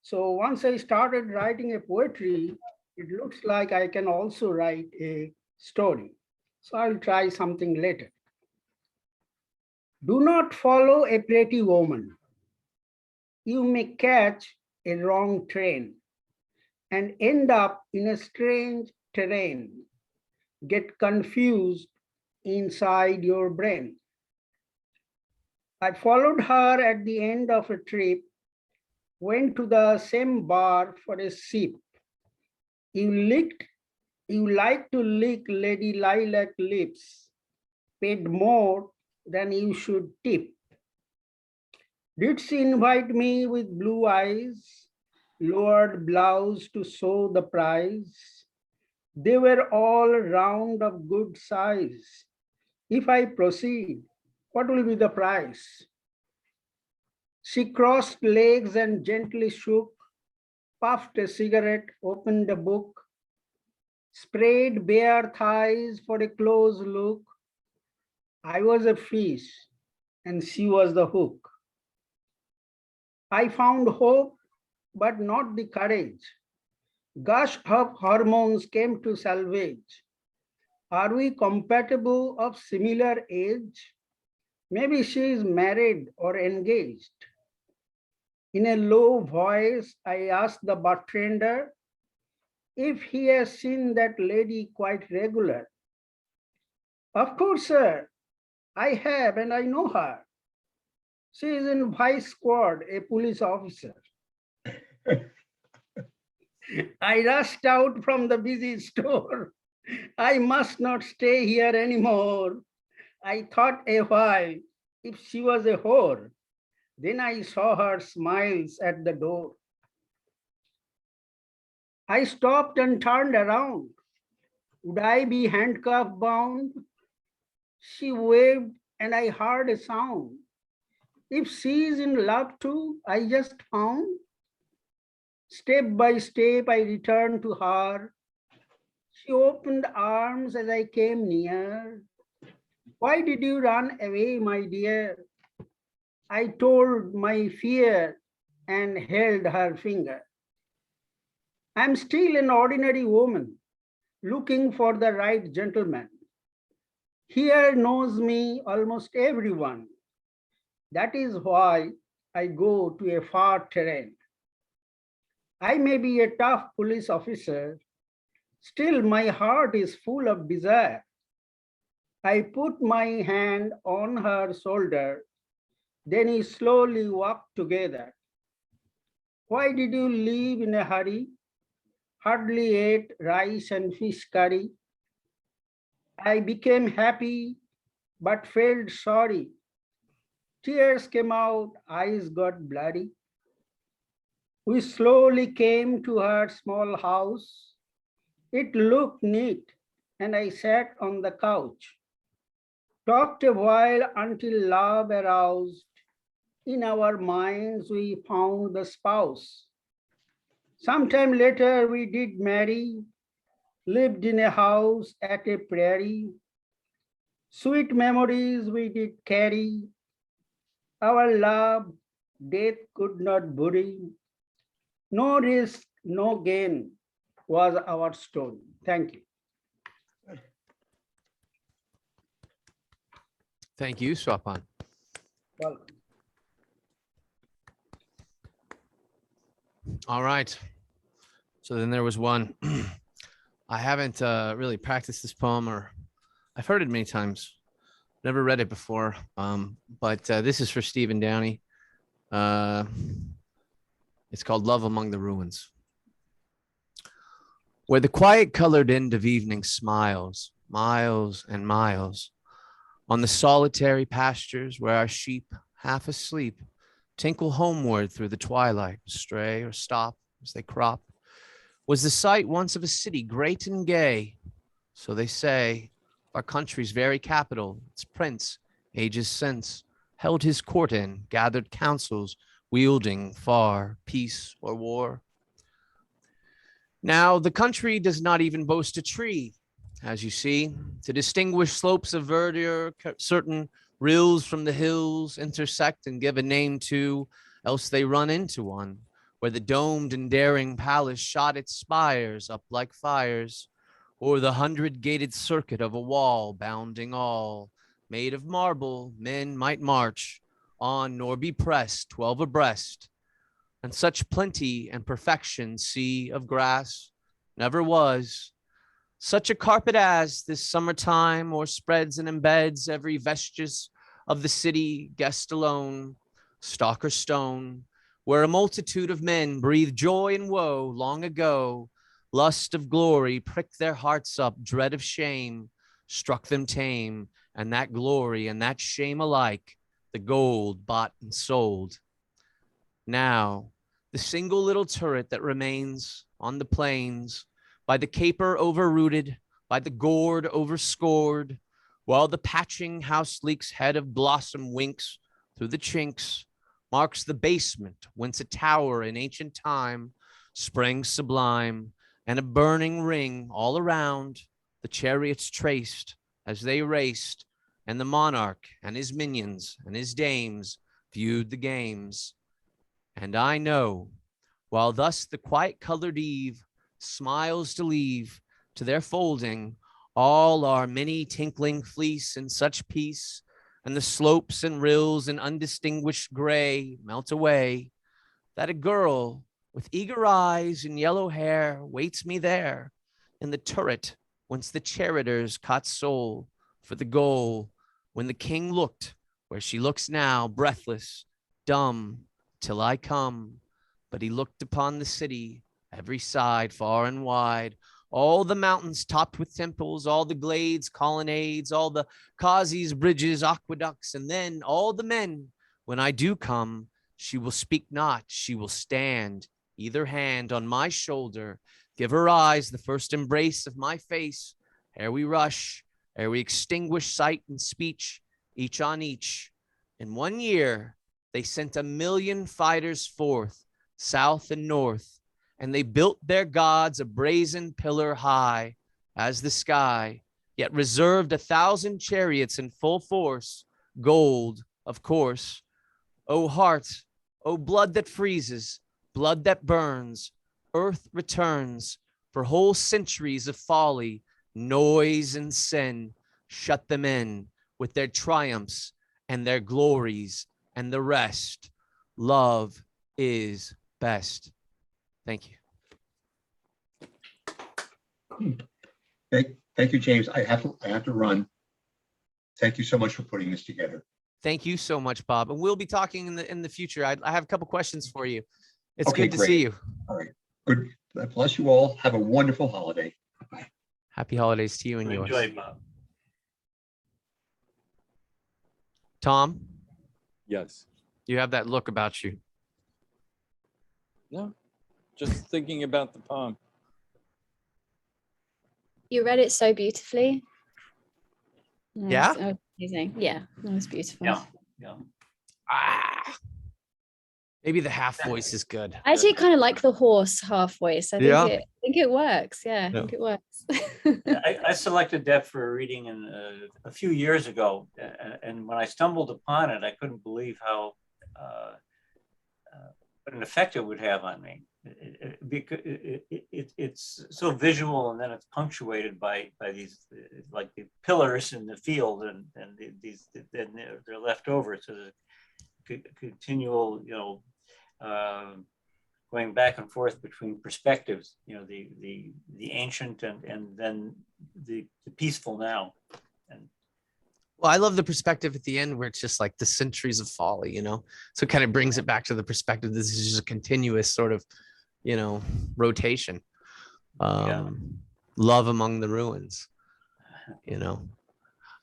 So once I started writing a poetry, it looks like I can also write a story. So I'll try something later. Do not follow a pretty woman. You may catch a wrong train and end up in a strange terrain. Get confused inside your brain. I followed her at the end of a trip, went to the same bar for a sip. You like to lick Lady Lilac lips, paid more than you should tip. Did she invite me with blue eyes, lowered blouse to show the price? They were all round of good size. If I proceed, what will be the price? She crossed legs and gently shook, puffed a cigarette, opened a book, sprayed bare thighs for a close look. I was a fish and she was the hook. I found hope, but not the courage. Gush of hormones came to salvage. Are we compatible of similar age? Maybe she is married or engaged. In a low voice, I asked the bartender if he has seen that lady quite regular. Of course, sir, I have and I know her. She is in Vice Squad, a police officer. I rushed out from the busy store. I must not stay here anymore. I thought a while if she was a whore. Then I saw her smiles at the door. I stopped and turned around. Would I be handcuff bound? She waved and I heard a sound. If she is in love too, I just found Step by step, I returned to her. She opened arms as I came near. Why did you run away, my dear? I told my fear and held her finger. I'm still an ordinary woman looking for the right gentleman. Here knows me almost everyone. That is why I go to a far terrain. I may be a tough police officer, still my heart is full of desire. I put my hand on her shoulder, then we slowly walked together. Why did you leave in a hurry? Hardly ate rice and fish curry. I became happy, but felt sorry. Tears came out, eyes got bloody. We slowly came to her small house. It looked neat, and I sat on the couch. Talked a while until love aroused. In our minds, we found the spouse. Sometime later, we did marry, lived in a house at a prairie. Sweet memories we did carry. Our love, death could not bury. No risk, no gain was our story. Thank you. Thank you, Swapan. Welcome. All right. So then there was one. I haven't really practiced this poem, or I've heard it many times. Never read it before. But this is for Stephen Downey. It's called Love Among the Ruins. Where the quiet colored end of evening smiles, miles and miles, on the solitary pastures where our sheep, half asleep, tinkle homeward through the twilight, stray or stop as they crop, was the sight once of a city great and gay. So they say, our country's very capital, its prince, ages since, held his court in, gathered councils, wielding far peace or war. Now the country does not even boast a tree, as you see, to distinguish slopes of verdure, certain rills from the hills intersect and give a name to, else they run into one, where the domed and daring palace shot its spires up like fires, or the 100-gated circuit of a wall bounding all, made of marble, men might march on nor be pressed 12 abreast, and such plenty and perfection sea of grass never was. Such a carpet as this summertime or spreads and embeds every vestige of the city, guest alone, stock or stone, where a multitude of men breathed joy and woe long ago, lust of glory pricked their hearts up, dread of shame struck them tame, and that glory and that shame alike, the gold bought and sold. Now, the single little turret that remains on the plains, by the caper overrooted, by the gourd overscored, while the patching house leek's head of blossom winks through the chinks, marks the basement whence a tower in ancient time sprang sublime, and a burning ring all around the chariots traced as they raced, and the monarch and his minions and his dames viewed the games. And I know, while thus the quiet colored eve smiles to leave to their folding all our many tinkling fleece in such peace, and the slopes and rills in undistinguished gray melt away, that a girl with eager eyes and yellow hair waits me there in the turret whence the charioteers caught soul for the goal, when the king looked where she looks now, breathless, dumb, till I come. But he looked upon the city, every side, far and wide, all the mountains topped with temples, all the glades, colonnades, all the causeys, bridges, aqueducts, and then all the men. When I do come, she will speak not, she will stand, either hand on my shoulder, give her eyes the first embrace of my face, ere we rush, ere we extinguish sight and speech, each on each. In 1 year, they sent 1,000,000 fighters forth, south and north, And they built their gods a brazen pillar high as the sky, yet reserved 1,000 chariots in full force, gold, of course. O heart, O blood that freezes, blood that burns, earth returns for whole centuries of folly, noise and sin. Shut them in with their triumphs and their glories and the rest. Love is best. Thank you. Thank you, James. I have to run. Thank you so much for putting this together. Thank you so much, Bob. And we'll be talking in the future. I have a couple questions for you. It's Okay, good to great. see you. All right. Good. God bless you all. Have a wonderful holiday. Bye. Happy holidays to you and yours. Enjoy, Bob. Tom, Yes. you have that look about you. No, just thinking about the poem. You read it so beautifully. Yeah? That was amazing. Yeah, that was beautiful. Yeah, yeah. Maybe the half voice is good. I actually kind of like the horse half voice. I think it works. Yeah, I think it works. I selected that for a reading a few years ago, and when I stumbled upon it, I couldn't believe how what an effect it would have on me. It's so visual, and then it's punctuated by these like the pillars in the field, and these then they're left over, so the continual, going back and forth between perspectives, the ancient and then the peaceful now. And Well, I love the perspective at the end where it's just like the centuries of folly, so it kind of brings it back to the perspective. This is just a continuous sort of, rotation. Love among the ruins,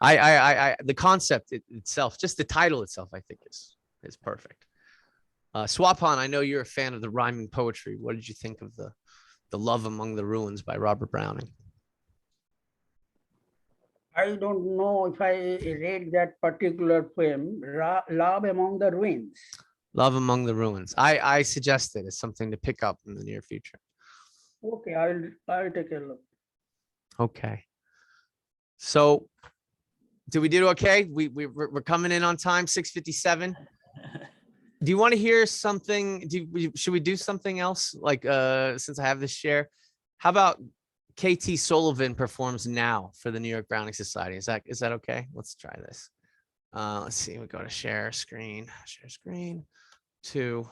I the concept itself, just the title itself, I think is perfect. Swapan, I know you're a fan of the rhyming poetry. What did you think of the Love Among the Ruins by Robert Browning? I don't know if I read that particular poem, Love Among the Ruins. Love Among the Ruins. I suggest it as something to pick up in the near future. Okay, I'll take a look. Okay. So did we do okay? We're coming in on time, 6:57. Do you want to hear something? Should we do something else? Like, since I have this share, how about KT Sullivan performs now for the New York Browning Society? Is that okay? Let's try this. Let's see. We go to share screen 2.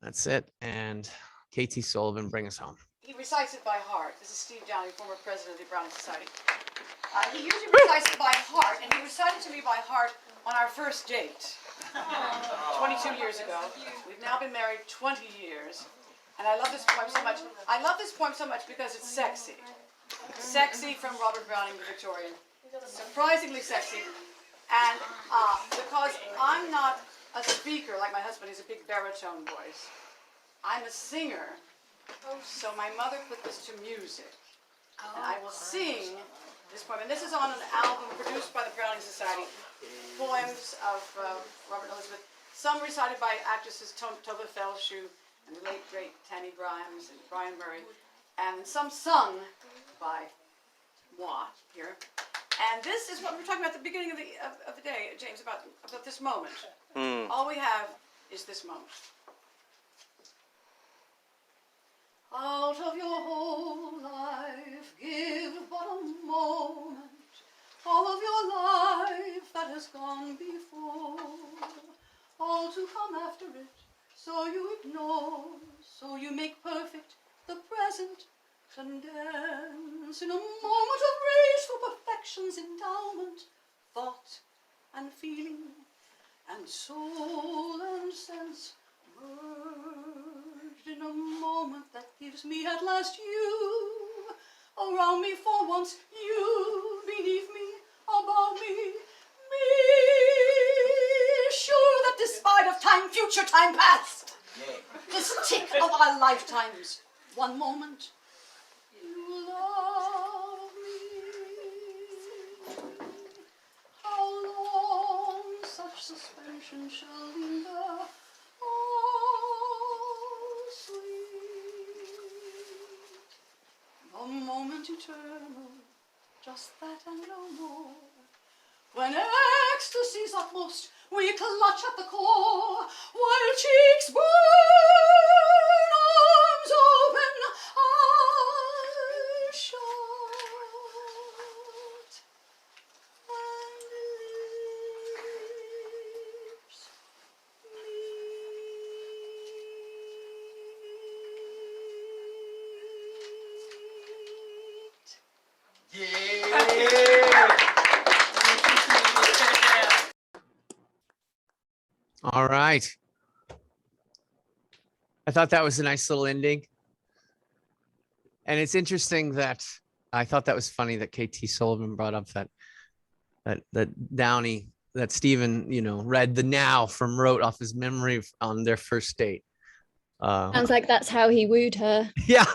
That's it. And KT Sullivan, bring us home. He recites it by heart. This is Steve Downey, former president of the Browning Society. He usually recites it by heart, and he recited to me by heart on our first date 22 years ago. We've now been married 20 years, and I love this poem so much. I love this poem so much because it's sexy. Sexy from Robert Browning, the Victorian. Surprisingly sexy. And because I'm not a speaker like my husband, he's a big baritone voice. I'm a singer. So my mother put this to music. And I will sing this poem. And this is on an album produced by the Browning Society. Poems of Robert and Elizabeth. Some recited by actresses Tova Felshu and the late great Tammy Grimes and Brian Murray. And some sung by moi here. And this is what we were talking about at the beginning of the day, James, about this moment. All we have is this moment. Out of your whole life, give but a moment, all of your life that has gone before, all to come after it, so you ignore, so you make perfect the present, condense in a moment of graceful perfection's endowment, thought and feeling, and soul and sense, merged in a moment that gives me at last you, around me for once, you, beneath me, above me, sure that despite of time, future time past, this tick of our lifetimes, one moment, you love me. How long such suspension shall linger? Oh, sweet moment eternal, just that and no more. When ecstasy's utmost, we clutch at the core, while cheeks burn, arms open, eyes shut, and lips All right. I thought that was a nice little ending. And it's interesting that I thought that was funny that KT Sullivan brought up that Downey, that Stephen, read the now from rote off his memory on their first date. Sounds like that's how he wooed her. Yeah.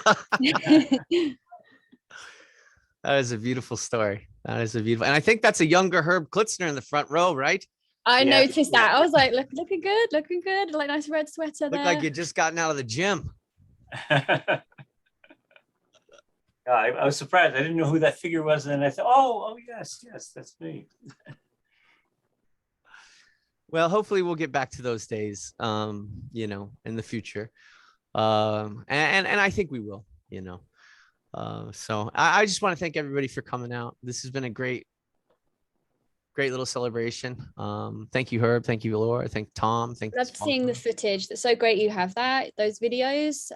That is a beautiful story. That is a beautiful, and I think that's a younger Herb Klitzner in the front row, right? I Yeah. noticed that. I was like, looking good, like nice red sweater Looked there. like you'd just gotten out of the gym. Yeah, I was surprised. I didn't know who that figure was. And then I thought, oh, yes, that's me. Well, hopefully we'll get back to those days, in the future. And I think we will, so I just want to thank everybody for coming out. This has been a great little celebration. Thank you, Herb. Thank you, Laura. Thank Tom. Thank Love seeing the footage. That's so great you have those videos.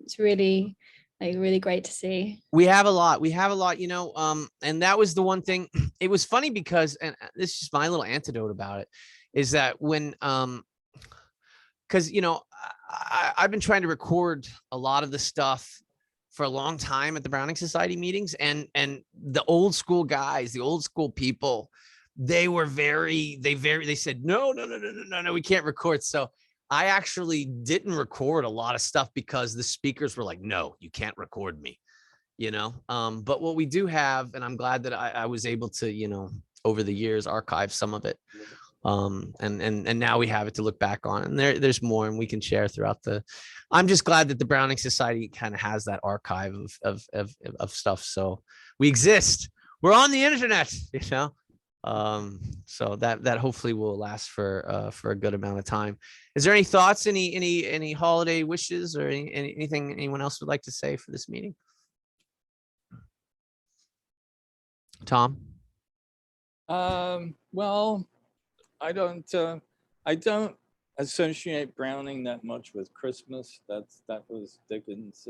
It's really really great to see. We have a lot, and that was the one thing. It was funny because, and this is just my little antidote about it, is that when, because, I've been trying to record a lot of the stuff for a long time at the Browning Society meetings, and the old school guys, the old school people, they said, no, we can't record. So I actually didn't record a lot of stuff because the speakers were like, no, you can't record me, but what we do have, and I'm glad that I was able to, over the years, archive some of it. And now we have it to look back on, and there's more, and we can share throughout I'm just glad that the Browning Society kind of has that archive of stuff. So we exist, we're on the internet, so that hopefully will last for a good amount of time. Is there any thoughts, any holiday wishes, or anything anyone else would like to say for this meeting? Tom? Well, I don't associate Browning that much with Christmas. That was Dickens'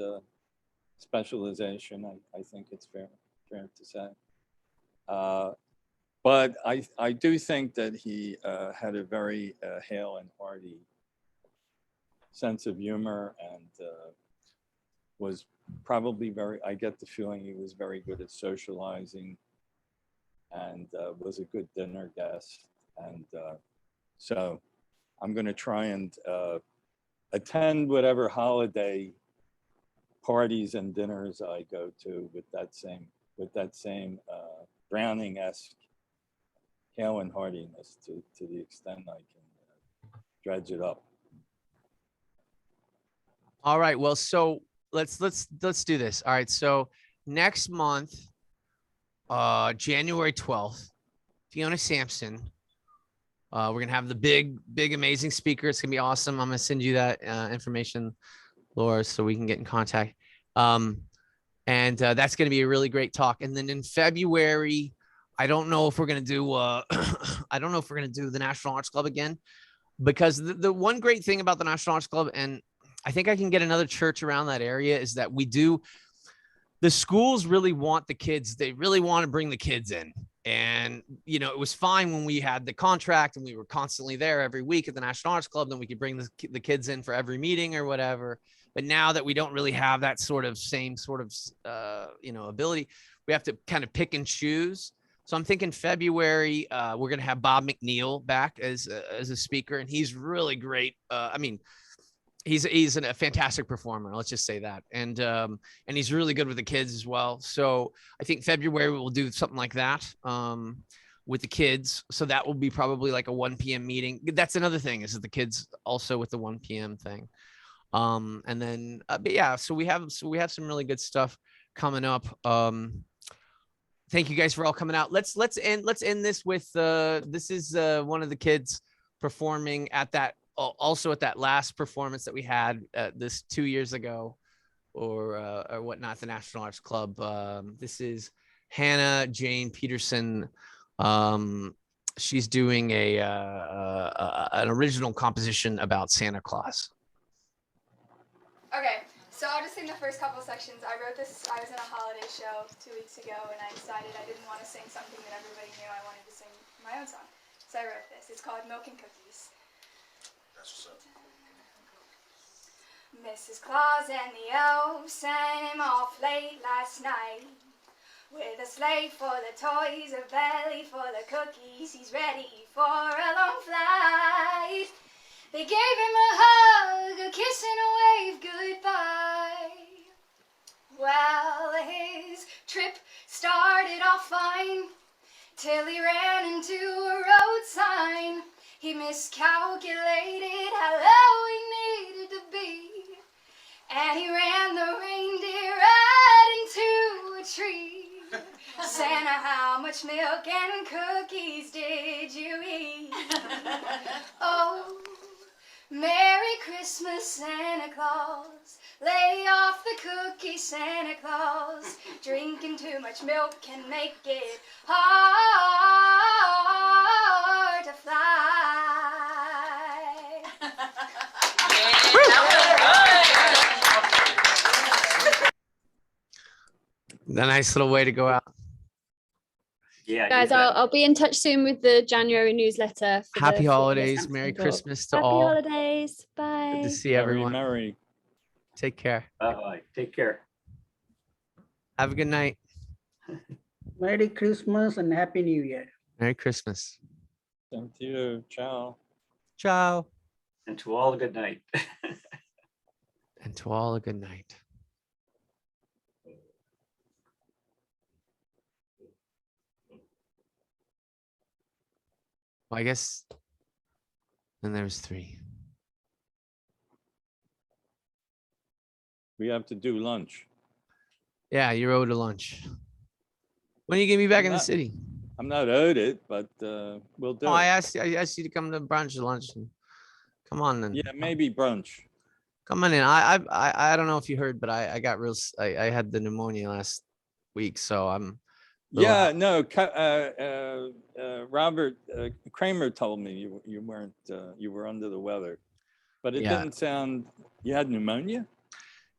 specialization. I think it's fair to say. But I do think that he had a very hale and hearty sense of humor, and was probably I get the feeling he was very good at socializing, and was a good dinner guest. And so I'm going to try and attend whatever holiday parties and dinners I go to with that same Browning-esque hale and heartiness to the extent I can dredge it up. All right. Well, so let's do this. All right. So next month, January 12th, Fiona Sampson. We're going to have the big, amazing speaker. It's going to be awesome. I'm going to send you that information, Laura, so we can get in contact. And that's going to be a really great talk. And then in February, I don't know if we're going to do, the National Arts Club again, because the one great thing about the National Arts Club, and I think I can get another church around that area, is that the schools really want the kids. They really want to bring the kids in. And, it was fine when we had the contract and we were constantly there every week at the National Arts Club, then we could bring the kids in for every meeting or whatever. But now that we don't really have that same sort of ability, we have to kind of pick and choose. So I'm thinking February, we're going to have Bob McNeil back as a speaker, and he's really great. He's a fantastic performer. Let's just say that. And he's really good with the kids as well. So I think February we'll do something like that with the kids. So that will be probably like a 1 p.m. meeting. That's another thing, is that the kids also with the 1 p.m. thing. And then, but yeah, so we have some really good stuff coming up. Thank you guys for all coming out. Let's end this with this is one of the kids performing at that also at that last performance that we had this 2 years ago or whatnot, the National Arts Club. This is Hannah Jane Peterson. She's doing an original composition about Santa Claus. Okay, so I'll just sing the first couple sections. I wrote this, I was in a holiday show 2 weeks ago, and I decided I didn't want to sing something that everybody knew. I wanted to sing my own song. So I wrote this. It's called Milk and Cookies. That's what's up. Mrs. Claus and the elves sent him off late last night. With a sleigh full of toys, a belly full of cookies, he's ready for a long flight. They gave him a hug, a kiss and a wave goodbye. Well, his trip started off fine, till he ran into a road sign. He miscalculated how low he needed to be, and he ran the reindeer right into a tree. Santa, how much milk and cookies did you eat? Oh, Merry Christmas, Santa Claus. Lay off the cookies, Santa Claus. Drinking too much milk can make it hard to fly. A nice little way to go out. Yeah. Guys, I'll be in touch soon with the January newsletter. For Happy the holidays. Sampson Merry book. Christmas to Happy all. holidays. Bye. Good to see everyone. Merry. Take care. Bye-bye. Take care. Have a good night. Merry Christmas and Happy New Year. Merry Christmas. Thank you. Ciao. Ciao. And to all a good night. And to all a good night. Well, I guess then there's 3. We have to do lunch. Yeah, you're owed a lunch. When are you getting me back in the not- city? I'm not owed it, but we'll do Oh, I it. asked you to come to brunch or lunch. Come on then. Yeah, maybe brunch. Come on in. I don't know if you heard, but I got I had the pneumonia last week, so I'm. Yeah, no. Robert Kramer told me you weren't you were under the weather, but it Yeah. didn't sound. You had pneumonia?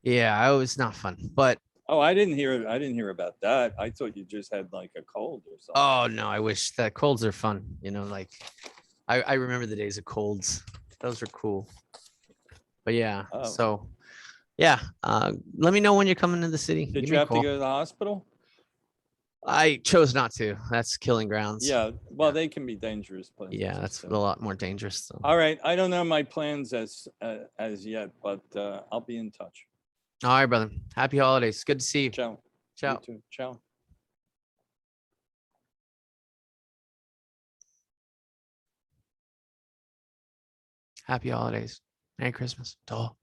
Yeah, it was not fun, but Oh, I didn't hear about that. I thought you just had like a cold or something. oh no, I wish that colds are fun. You know, like I remember the days of colds. Those were cool. But yeah, Oh. so yeah, let me know when you're coming to the city. Did Give you me a have to call. go to the hospital? I chose not to. That's killing grounds. Yeah. Well, they can be dangerous places. Yeah, that's a so. lot more dangerous. So. All right. I don't know my plans as yet, but I'll be in touch. All right, brother. Happy holidays. Good to see you. Ciao. Ciao. You too. Ciao. Happy holidays. Merry Christmas to all.